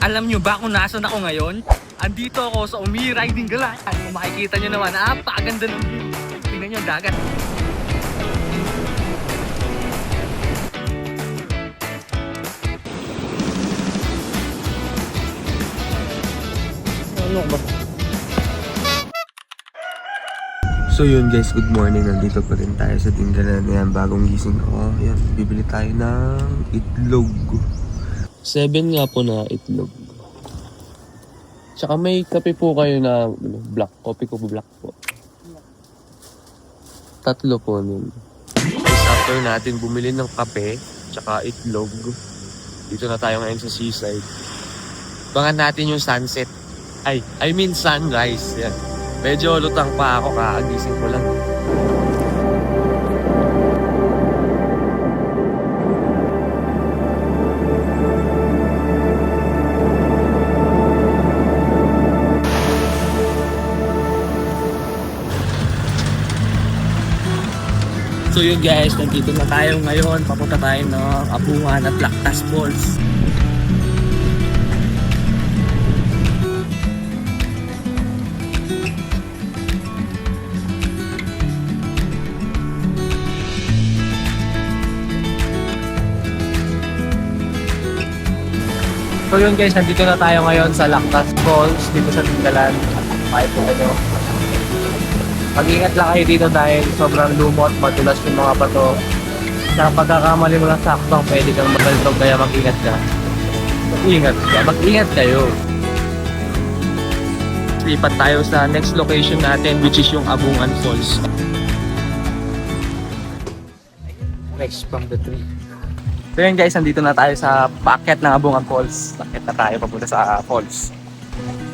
Alam nyo ba kung nasan ako ngayon? Andito ako sa Umi Riding Galan. Kung makikita nyo naman, napakaganda ng view. Tingnan nyo ang dagat. So yun guys, good morning. Nandito pa rin tayo sa Tinggalan. Ayan, bagong gising ako. Ayan, bibili tayo ng itlog. 7 nga po na itlog. Tsaka may kape po kayo na black. Coffee ko black po. 3 po nun. Guys, after natin bumili ng kape, tsaka itlog, dito na tayo ngayon sa seaside. Bangan natin yung sunset. I mean sunrise. Yan. Medyo lutang pa ako, kaagising ko lang. So yun guys, nandito na tayo ngayon. Papunta tayo ng Abungan at Lactas Falls. So yun guys, nandito na tayo ngayon sa Lactas Falls dito sa Tinggalan. At po kayo. Mag-ingat lang kayo dito dahil sobrang lumot, madulas yung mga bato. Sa pagkakamali mo lang saktong, pwede kang magaltog, kaya mag-ingat ka. Mag-ingat kayo. Lipat tayo sa next location natin, which is yung Abungan Falls. Next from the tree. So yun guys, nandito na tayo sa paakyat ng Abungan Falls. Paakyat na tayo papunta sa falls.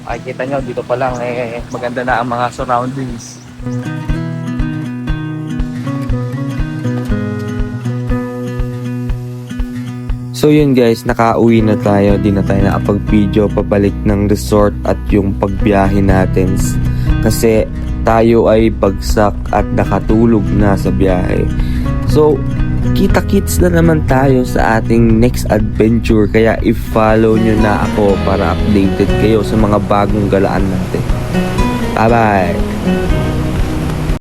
Makikita nyo, dito pa lang maganda na ang mga surroundings. So yun guys, nakauwi na tayo. Di na tayo nakapag-video pabalik ng resort at yung pagbiyahe natin. Kasi tayo ay bagsak at nakatulog na sa biyahe. So, kita-kits na naman tayo sa ating next adventure. Kaya i-follow nyo na ako para updated kayo sa mga bagong galaan natin. Bye-bye!